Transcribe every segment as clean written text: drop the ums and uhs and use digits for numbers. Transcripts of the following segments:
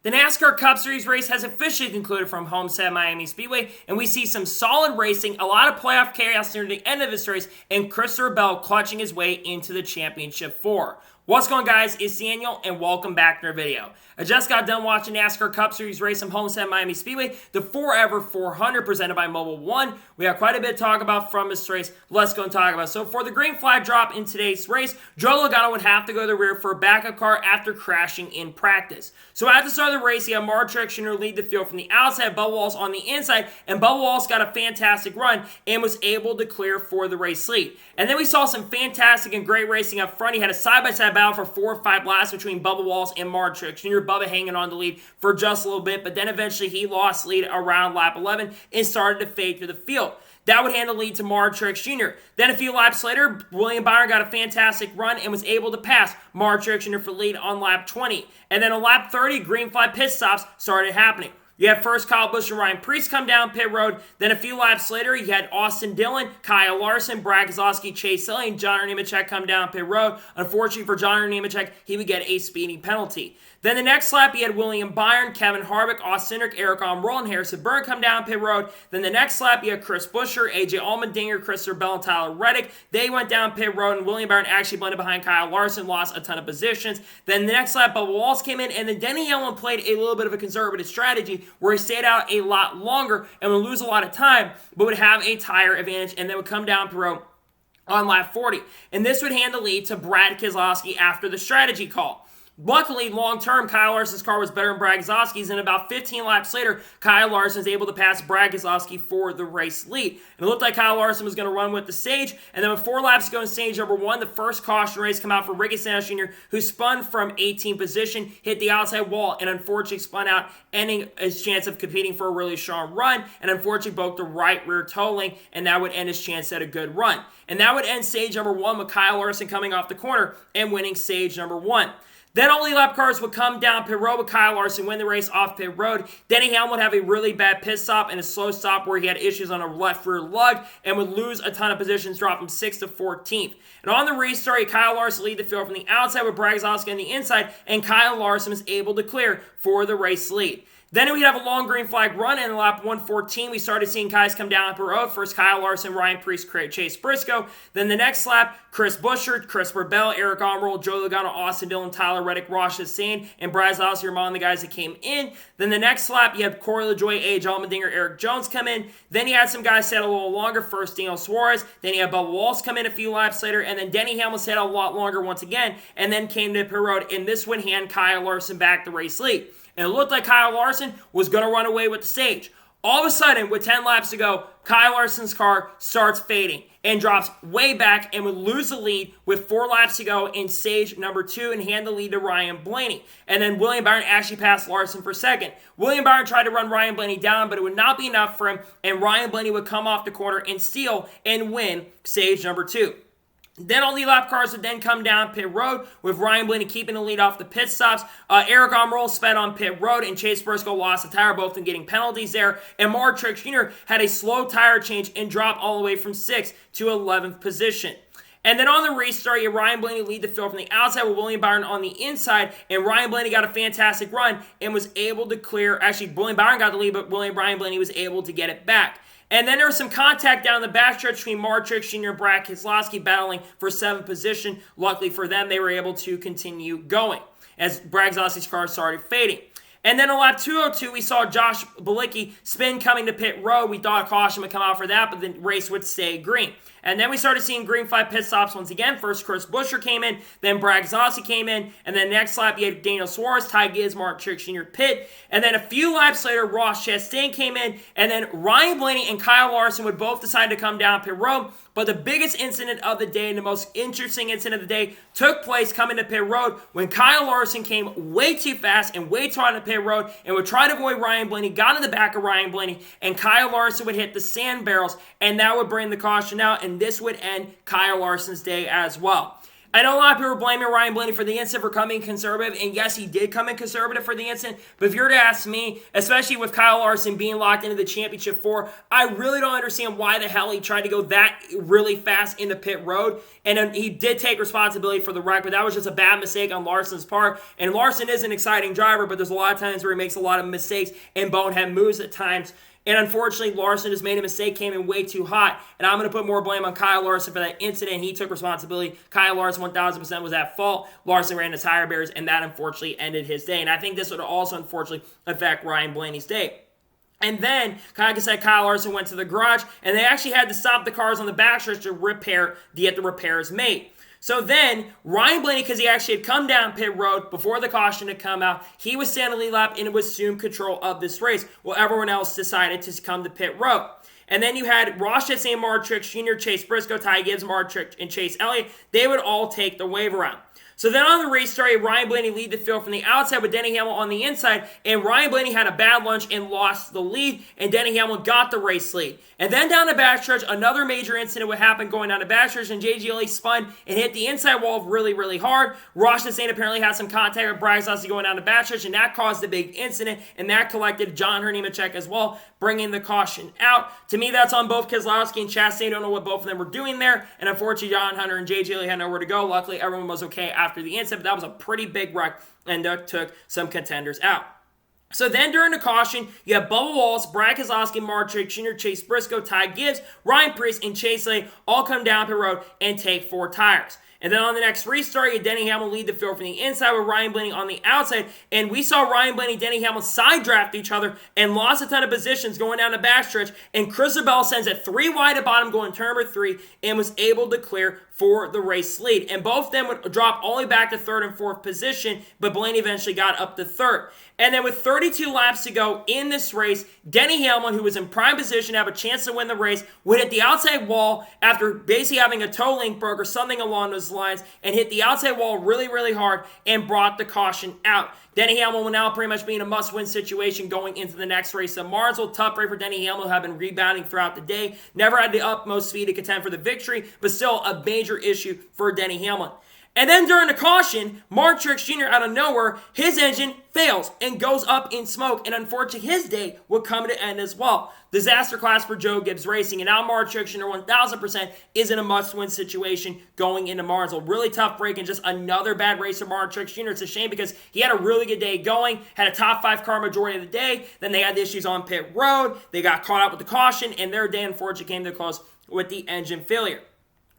The NASCAR Cup Series race has officially concluded from Homestead, Miami Speedway, and we see some solid racing, a lot of playoff chaos near the end of this race, and Christopher Bell clutching his way into the championship four. What's going on, guys? It's Daniel, and welcome back to our video. I just got done watching NASCAR Cup Series race from Homestead, Miami Speedway, the Forever 400 presented by Mobile One. We have quite a bit to talk about from this race. Let's go and talk about it. So for the green flag drop in today's race, Joe Logano would have to go to the rear for a backup car after crashing in practice. So at the start of the race, he had Mark Truex Jr. lead the field from the outside, Bubba Wallace on the inside, and Bubba Wallace got a fantastic run and was able to clear for the race lead. And then we saw some fantastic and great racing up front. He had a side-by-side battle for 4 or 5 laps between Bubba Wallace and Mark Truex Jr. Bubba hanging on the lead for just a little bit, but then eventually he lost lead around lap 11 and started to fade through the field. That would hand the lead to Mark Truex Jr. Then a few laps later, William Byron got a fantastic run and was able to pass Mark Truex Jr. for lead on lap 20. And then on lap 30, green flag pit stops started happening. You had first Kyle Busch and Ryan Preece come down pit road. Then a few laps later, you had Austin Dillon, Kyle Larson, Brad Keselowski, Chase Elliott, and John Nemechek come down pit road. Unfortunately for John Nemechek, he would get a speeding penalty. Then the next lap, you had William Byron, Kevin Harvick, Austin Cindric, Eric Almirola, and Harrison Burton come down pit road. Then the next lap, you had Chris Buescher, AJ Allmendinger, Christopher Bell, and Tyler Reddick. They went down pit road, and William Byron actually blended behind Kyle Larson, lost a ton of positions. Then the next lap, Bubba Wallace came in, and then Denny Hamlin played a little bit of a conservative strategy where he stayed out a lot longer and would lose a lot of time, but would have a tire advantage, and then would come down pit road on lap 40. And this would hand the lead to Brad Keselowski after the strategy call. Luckily, long-term, Kyle Larson's car was better than Brad Keselowski's, and about 15 laps later, Kyle Larson was able to pass Brad Keselowski for the race lead. And it looked like Kyle Larson was going to run with the stage, and then with 4 laps to go in stage number 1, the first caution race come out for Ricky Stenhouse Jr., who spun from 18th position, hit the outside wall, and unfortunately spun out, ending his chance of competing for a really strong run, and unfortunately broke the right rear toe link, and that would end his chance at a good run. And that would end stage number 1 with Kyle Larson coming off the corner and winning stage number 1. Then all the lap cars would come down pit road with Kyle Larson, win the race off pit road. Denny Hamlin would have a really bad pit stop and a slow stop where he had issues on a left rear lug and would lose a ton of positions, drop from 6th to 14th. And on the restart, Kyle Larson lead the field from the outside with Brad Keselowski on the inside, and Kyle Larson was able to clear for the race lead. Then we'd have a long green flag run, and in lap 114, we started seeing guys come down pit road. First, Kyle Larson, Ryan Preece, Chase Briscoe. Then the next lap, Chris Buescher, Christopher Bell, Eric Almirola, Joe Logano, Austin Dillon, Tyler Reddick, Ross Chastain, and Brad Keselowski among the guys that came in. Then the next lap, you had Corey LaJoie, AJ Allmendinger, Eric Jones come in. Then you had some guys set a little longer. First, Daniel Suarez. Then you had Bubba Wallace come in a few laps later. And then Denny Hamlin set a lot longer once again, and then came to pit road. And this would hand Kyle Larson back the race lead. And it looked like Kyle Larson was going to run away with the stage. All of a sudden, with 10 laps to go, Kyle Larson's car starts fading and drops way back and would lose the lead with 4 laps to go in stage number 2 and hand the lead to Ryan Blaney. And then William Byron actually passed Larson for second. William Byron tried to run Ryan Blaney down, but it would not be enough for him, and Ryan Blaney would come off the corner and steal and win stage number 2. Then all the lap cars would then come down pit road with Ryan Blaney keeping the lead off the pit stops. Eric Almirola sped on pit road, and Chase Briscoe lost a tire, both in getting penalties there. And Mark Truex Jr. had a slow tire change and dropped all the way from 6th to 11th position. And then on the restart, you had Ryan Blaney lead the field from the outside with William Byron on the inside, and Ryan Blaney got a fantastic run and was able to clear. Actually, William Byron got the lead, but Ryan Blaney was able to get it back. And then there was some contact down the backstretch between Mark Truex Jr. and Brad Keselowski battling for 7th position. Luckily for them, they were able to continue going as Brad Keselowski's car started fading. And then on lap 202, we saw Josh Bilicki spin coming to pit road. We thought a caution would come out for that, but the race would stay green. And then we started seeing green flag pit stops once again. First, Chris Buescher came in, then Brad Keselowski came in, and then next lap, you had Daniel Suarez, Ty Gibbs, Mark Truex Jr. pit. And then a few laps later, Ross Chastain came in, and then Ryan Blaney and Kyle Larson would both decide to come down pit road. But the biggest incident of the day and the most interesting incident of the day took place coming to pit road when Kyle Larson came way too fast and way too hard on the pit road and would try to avoid Ryan Blaney, got in the back of Ryan Blaney, and Kyle Larson would hit the sand barrels, and that would bring the caution out, and this would end Kyle Larson's day as well. I know a lot of people are blaming Ryan Blaney for the incident for coming conservative, and yes, he did come in conservative for the incident, but if you were to ask me, especially with Kyle Larson being locked into the championship 4, I really don't understand why the hell he tried to go that really fast into pit road, and he did take responsibility for the wreck, but that was just a bad mistake on Larson's part, and Larson is an exciting driver, but there's a lot of times where he makes a lot of mistakes and bonehead moves at times. And unfortunately, Larson just made a mistake, came in way too hot. And I'm going to put more blame on Kyle Larson for that incident. He took responsibility. Kyle Larson 1,000% was at fault. Larson ran his tire barriers, and that unfortunately ended his day. And I think this would also unfortunately affect Ryan Blaney's day. And then, like I said, Kyle Larson went to the garage, and they actually had to stop the cars on the backstretch to get the repairs made. So then, Ryan Blaney, because he actually had come down pit road before the caution had come out, he was standing lead lap and was assumed control of this race, while everyone else decided to come to pit road. And then you had Ross Chastain, Mark Truex Jr., Chase Briscoe, Ty Gibbs, Mark Truex, and Chase Elliott. They would all take the wave around. So then on the restart, Ryan Blaney lead the field from the outside with Denny Hamlin on the inside, and Ryan Blaney had a bad lunge and lost the lead, and Denny Hamlin got the race lead. And then down the backstretch, another major incident would happen going down the backstretch, and JG Elliott spun and hit the inside wall really, really hard. Ross Chastain apparently had some contact with Bryce Lassie going down the backstretch, and that caused a big incident, and that collected John Nemechek as well, bringing the caution out. To me, that's on both Keselowski and Chastain. Don't know what both of them were doing there, and unfortunately, John Hunter and JG Elliott had nowhere to go. Luckily, everyone was okay after the incident, but that was a pretty big wreck, and took some contenders out. So then during the caution, you have Bubba Wallace, Brad Keselowski, Mark Truex Jr., Chase Briscoe, Ty Gibbs, Ryan Preece, and Chase Elliott all come down pit road and take 4 tires. And then on the next restart, you had Denny Hamlin lead the field from the inside with Ryan Blaney on the outside. And we saw Ryan Blaney and Denny Hamlin side draft each other and lost a ton of positions going down the backstretch. And Chris Bell sends it 3 wide at bottom going turn number 3 and was able to clear for the race lead. And both of them would drop all the way back to 3rd and 4th position, but Blaney eventually got up to 3rd. And then with 32 laps to go in this race, Denny Hamlin, who was in prime position to have a chance to win the race, would hit the outside wall after basically having a toe link broke or something along those lines, and hit the outside wall really, really hard and brought the caution out. Denny Hamlin will now pretty much be in a must-win situation going into the next race at Martinsville. Tough race for Denny Hamlin, who have been rebounding throughout the day. Never had the utmost speed to contend for the victory, but still a major issue for Denny Hamlin. And then during the caution, Mark Truex Jr. out of nowhere, his engine fails and goes up in smoke. And unfortunately, his day would come to end as well. Disaster class for Joe Gibbs Racing. And now Mark Truex Jr. 1,000% is in a must-win situation going into Martinsville. Really tough break and just another bad race for Mark Truex Jr. It's a shame because he had a really good day going, had a top 5 car majority of the day. Then they had the issues on pit road. They got caught up with the caution, and their day unfortunately came to a close with the engine failure.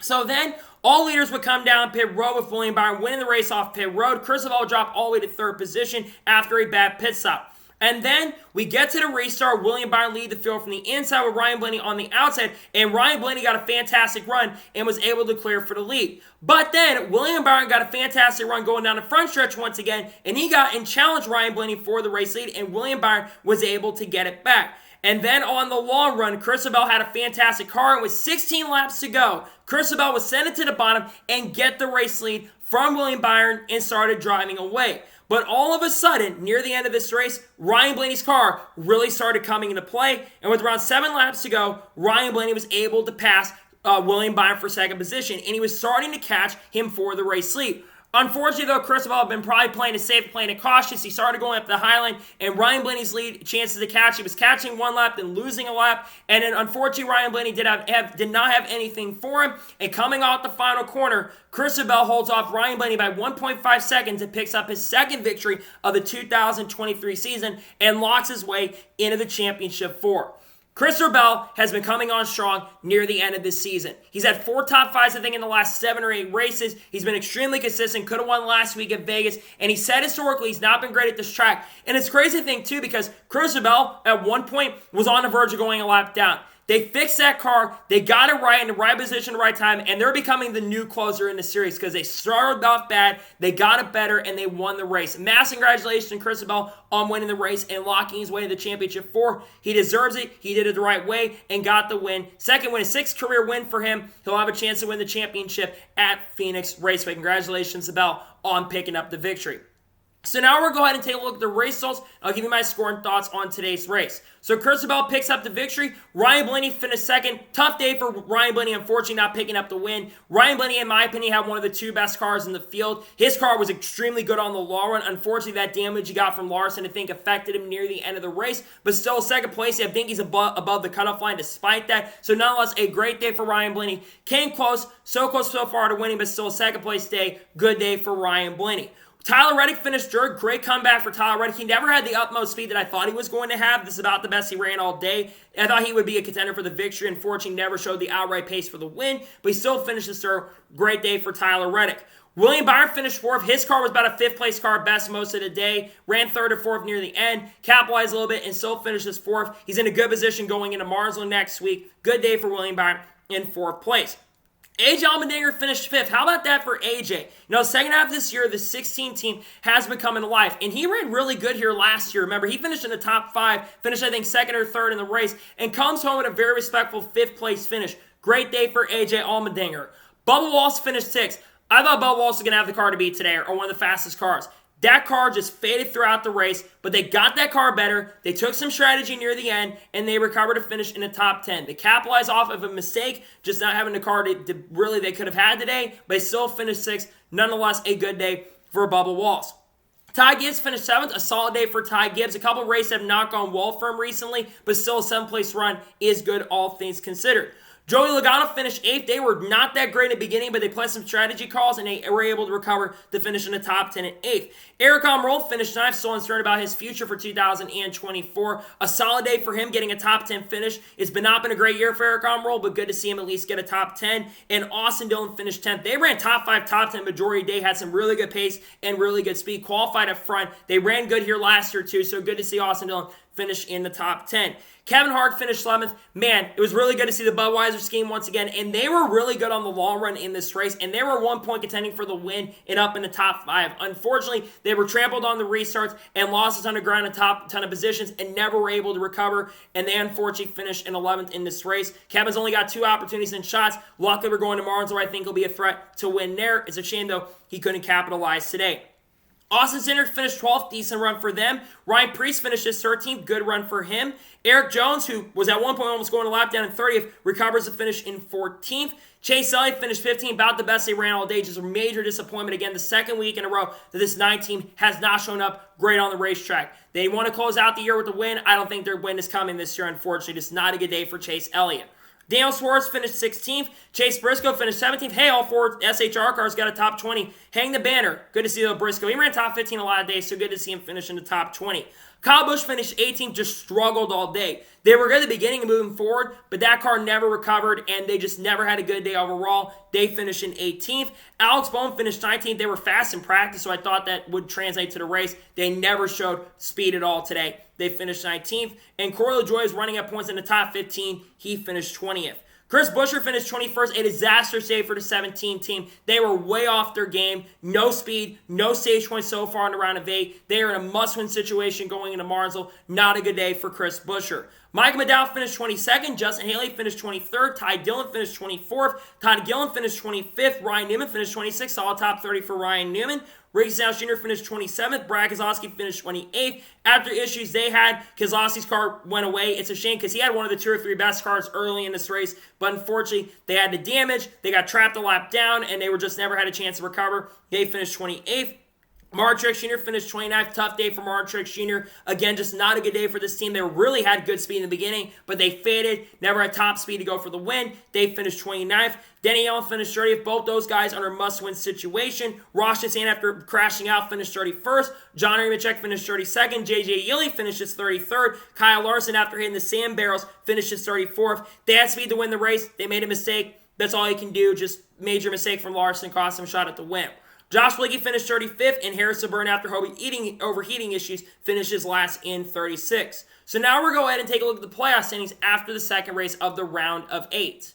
So then, all leaders would come down pit road with William Byron winning the race off pit road. Chris Bell dropped all the way to 3rd position after a bad pit stop. And then we get to the restart. William Byron lead the field from the inside with Ryan Blaney on the outside. And Ryan Blaney got a fantastic run and was able to clear for the lead. But then William Byron got a fantastic run going down the front stretch once again. And he got and challenged Ryan Blaney for the race lead. And William Byron was able to get it back. And then on the long run, Chris Bell had a fantastic car, and with 16 laps to go, Chris Bell was sent it to the bottom and get the race lead from William Byron and started driving away. But all of a sudden, near the end of this race, Ryan Blaney's car really started coming into play, and with around 7 laps to go, Ryan Blaney was able to pass William Byron for 2nd position, and he was starting to catch him for the race lead. Unfortunately, though, Chris Bell had been probably playing it safe, playing it cautious. He started going up the high line, and Ryan Blaney's lead chances to catch. He was catching 1 lap, then losing a lap, and then unfortunately, Ryan Blaney did not have anything for him. And coming off the final corner, Chris Bell holds off Ryan Blaney by 1.5 seconds and picks up his 2nd victory of the 2023 season and locks his way into the championship 4. Chris Bell has been coming on strong near the end of this season. He's had 4 top 5s, I think, in the last 7 or 8 races. He's been extremely consistent, could have won last week at Vegas, and he said historically he's not been great at this track. And it's crazy thing, too, because Chris Bell at one point was on the verge of going a lap down. They fixed that car, they got it right in the right position, the right time, and they're becoming the new closer in the series because they started off bad, they got it better, and they won the race. Massive congratulations to Chris Bell on winning the race and locking his way to the championship 4. He deserves it, he did it the right way, and got the win. 2nd win, a 6th career win for him. He'll have a chance to win the championship at Phoenix Raceway. Congratulations to Bell on picking up the victory. So now we're going to go ahead and take a look at the race results. I'll give you my score and thoughts on today's race. So Christopher Bell picks up the victory. Ryan Blaney finished second. Tough day for Ryan Blaney, unfortunately not picking up the win. Ryan Blaney, in my opinion, had one of the two best cars in the field. His car was extremely good on the long run. Unfortunately, that damage he got from Larson, I think, affected him near the end of the race. But still, second place, I think he's above the cutoff line despite that. So nonetheless, a great day for Ryan Blaney. Came close so far to winning, but still a second place day. Good day for Ryan Blaney. Tyler Reddick finished third. Great comeback for Tyler Reddick. He never had the utmost speed that I thought he was going to have. This is about the best he ran all day. I thought he would be a contender for the victory. Unfortunately, never showed the outright pace for the win, but he still finishes third. Great day for Tyler Reddick. William Byron finished fourth. His car was about a fifth-place car best most of the day. Ran third or fourth near the end. Capitalized a little bit and still finishes fourth. He's in a good position going into Martinsville next week. Good day for William Byron in fourth place. AJ Allmendinger finished fifth. How about that for AJ? Second half of this year, the 16 team has been coming to life. And he ran really good here last year. Remember, he finished in the top 5, finished, I think, second or third in the race, and comes home with a very respectful fifth-place finish. Great day for AJ Allmendinger. Bubba Wallace finished sixth. I thought Bubba Wallace was going to have the car to beat today, or one of the fastest cars. That car just faded throughout the race, but they got that car better. They took some strategy near the end, and they recovered to finish in the top 10. They capitalized off of a mistake, just not having the car to really they could have had today, but they still finished sixth. Nonetheless, a good day for Bubba Wallace. Ty Gibbs finished seventh, a solid day for Ty Gibbs. A couple races have not gone well for him recently, but still a seventh-place run is good, all things considered. Joey Logano finished 8th. They were not that great in the beginning, but they played some strategy calls, and they were able to recover to finish in the top 10 at 8th. Eric Almirola finished 9th, still uncertain about his future for 2024. A solid day for him, getting a top 10 finish. It's not been a great year for Eric Almirola, but good to see him at least get a top 10. And Austin Dillon finished 10th. They ran top 5, top 10 majority day, had some really good pace and really good speed, qualified up front. They ran good here last year, too, so good to see Austin Dillon finish in the top 10. Kevin Hart finished 11th. Man, it was really good to see the Budweiser scheme once again, and they were really good on the long run in this race, and they were 1 point contending for the win and up in the top 5. Unfortunately, they were trampled on the restarts and lost a ton of ground in top ton of positions and never were able to recover, and they unfortunately finished in 11th in this race. Kevin's only got 2 opportunities and shots. Luckily, we're going to Martinsville, where I think will be a threat to win there. It's a shame, though, he couldn't capitalize today. Austin Cindric finished 12th, decent run for them. Ryan Preece finished his 13th, good run for him. Eric Jones, who was at one point almost going a lap down in 30th, recovers to finish in 14th. Chase Elliott finished 15th, about the best they ran all day. Just a major disappointment. Again, the second week in a row that this 9 team has not shown up great on the racetrack. They want to close out the year with a win. I don't think their win is coming this year, unfortunately. Just not a good day for Chase Elliott. Daniel Suarez finished 16th. Chase Briscoe finished 17th. Hey, all 4 SHR cars got a top 20. Hang the banner. Good to see though Briscoe. He ran top 15 a lot of days, so good to see him finish in the top 20. Kyle Busch finished 18th, just struggled all day. They were good at the beginning and moving forward, but that car never recovered, and they just never had a good day overall. They finished in 18th. Alex Bowman finished 19th. They were fast in practice, so I thought that would translate to the race. They never showed speed at all today. They finished 19th. And Corey LaJoie is running at points in the top 15. He finished 20th. Chris Buescher finished 21st, a disaster save for the 17 team. They were way off their game. No speed, no stage points so far in the round of 8. They are in a must-win situation going into Martinsville. Not a good day for Chris Buescher. Mike McDowell finished 22nd. Justin Haley finished 23rd. Ty Dillon finished 24th. Todd Gillen finished 25th. Ryan Newman finished 26th. Solid top 30 for Ryan Newman. Ricky Stenhouse Jr. finished 27th. Brad Keselowski finished 28th. After issues they had, Keselowski's car went away. It's a shame because he had one of the 2 or 3 best cars early in this race, but unfortunately, they had the damage. They got trapped a lap down, and they were just never had a chance to recover. They finished 28th. Martin Truex Jr. finished 29th. Tough day for Martin Truex Jr. Again, just not a good day for this team. They really had good speed in the beginning, but they faded. Never had top speed to go for the win. They finished 29th. Denny Allen finished 30th. Both those guys under must-win situation. Ross Chastain, after crashing out, finished 31st. John Nemechek finished 32nd. J.J. Yeley finishes 33rd. Kyle Larson, after hitting the sand barrels, finishes 34th. They had speed to win the race. They made a mistake. That's all you can do. Just major mistake from Larson. Cost him a shot at the win. Josh Bilicki finished 35th, and Harrison Burton, after overheating issues, finishes last in 36th. So now we're going to go ahead and take a look at the playoff standings after the second race of the round of 8.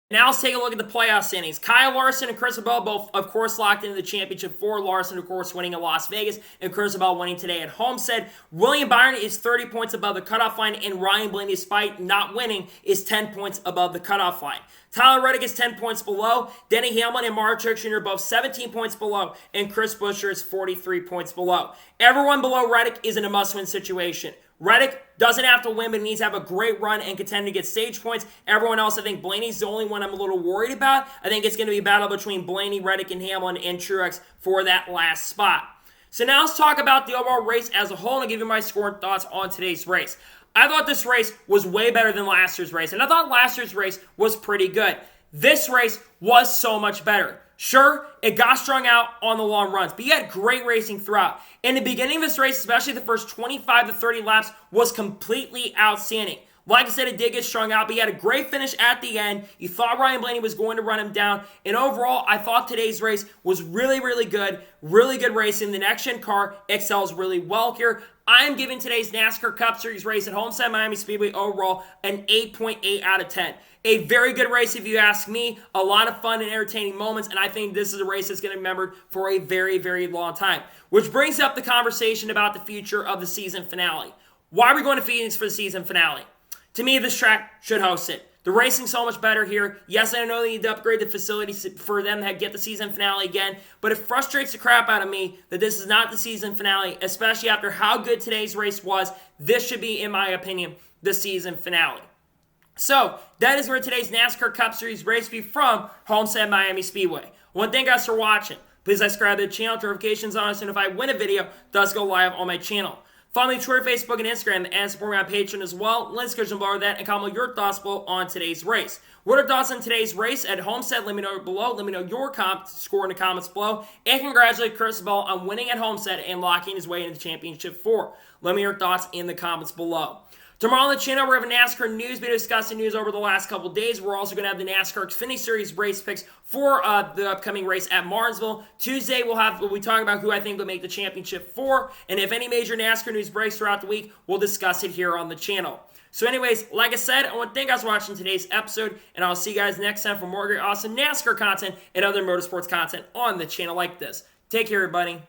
Now let's take a look at the playoff standings. Kyle Larson and Chris Bell both, of course, locked into the championship for Larson, of course, winning in Las Vegas, and Chris Bell winning today at Homestead. William Byron is 30 points above the cutoff line, and Ryan Blaney, despite not winning, is 10 points above the cutoff line. Tyler Reddick is 10 points below. Denny Hamlin and Mark Truex Jr. both 17 points below, and Chris Buescher is 43 points below. Everyone below Reddick is in a must-win situation. Reddick doesn't have to win, but he needs to have a great run and contend to get stage points. Everyone else, I think Blaney's the only one I'm a little worried about. I think it's going to be a battle between Blaney, Reddick, and Hamlin and Truex for that last spot. So now let's talk about the overall race as a whole, and I'll give you my score and thoughts on today's race. I thought this race was way better than last year's race, and I thought last year's race was pretty good. This race was so much better. Sure, it got strung out on the long runs, but you had great racing throughout. In the beginning of this race, especially the first 25 to 30 laps, was completely outstanding. Like I said, it did get strung out, but he had a great finish at the end. You thought Ryan Blaney was going to run him down. And overall, I thought today's race was really, really good racing. The next-gen car excels really well here. I'm giving today's NASCAR Cup Series race at Homestead Miami Speedway overall an 8.8 out of 10. A very good race if you ask me. A lot of fun and entertaining moments, and I think this is a race that's going to be remembered for a very, very long time. Which brings up the conversation about the future of the season finale. Why are we going to Phoenix for the season finale? To me, this track should host it. The racing's so much better here. Yes, I know they need to upgrade the facilities for them to get the season finale again, but it frustrates the crap out of me that this is not the season finale, especially after how good today's race was. This should be, in my opinion, the season finale. So, that is where today's NASCAR Cup Series race will be from Homestead Miami Speedway. I want to thank you guys for watching. Please subscribe to the channel, notifications on us, and if I win a video, it does go live on my channel. Follow me on Twitter, Facebook, and Instagram, and support me on Patreon as well. Links description below that, and comment your thoughts below on today's race. What are your thoughts on today's race at Homestead? Let me know below. Let me know your score in the comments below. And congratulate Chris Bell on winning at Homestead and locking his way into the Championship 4. Let me know your thoughts in the comments below. Tomorrow on the channel, we're going to have a NASCAR news video discussing news over the last couple days. We're also going to have the NASCAR Xfinity Series race picks for the upcoming race at Martinsville. Tuesday, we'll be talking about who I think will make the Championship 4. And if any major NASCAR news breaks throughout the week, we'll discuss it here on the channel. So anyways, like I said, I want to thank you guys for watching today's episode. And I'll see you guys next time for more great, awesome NASCAR content and other motorsports content on the channel like this. Take care, everybody.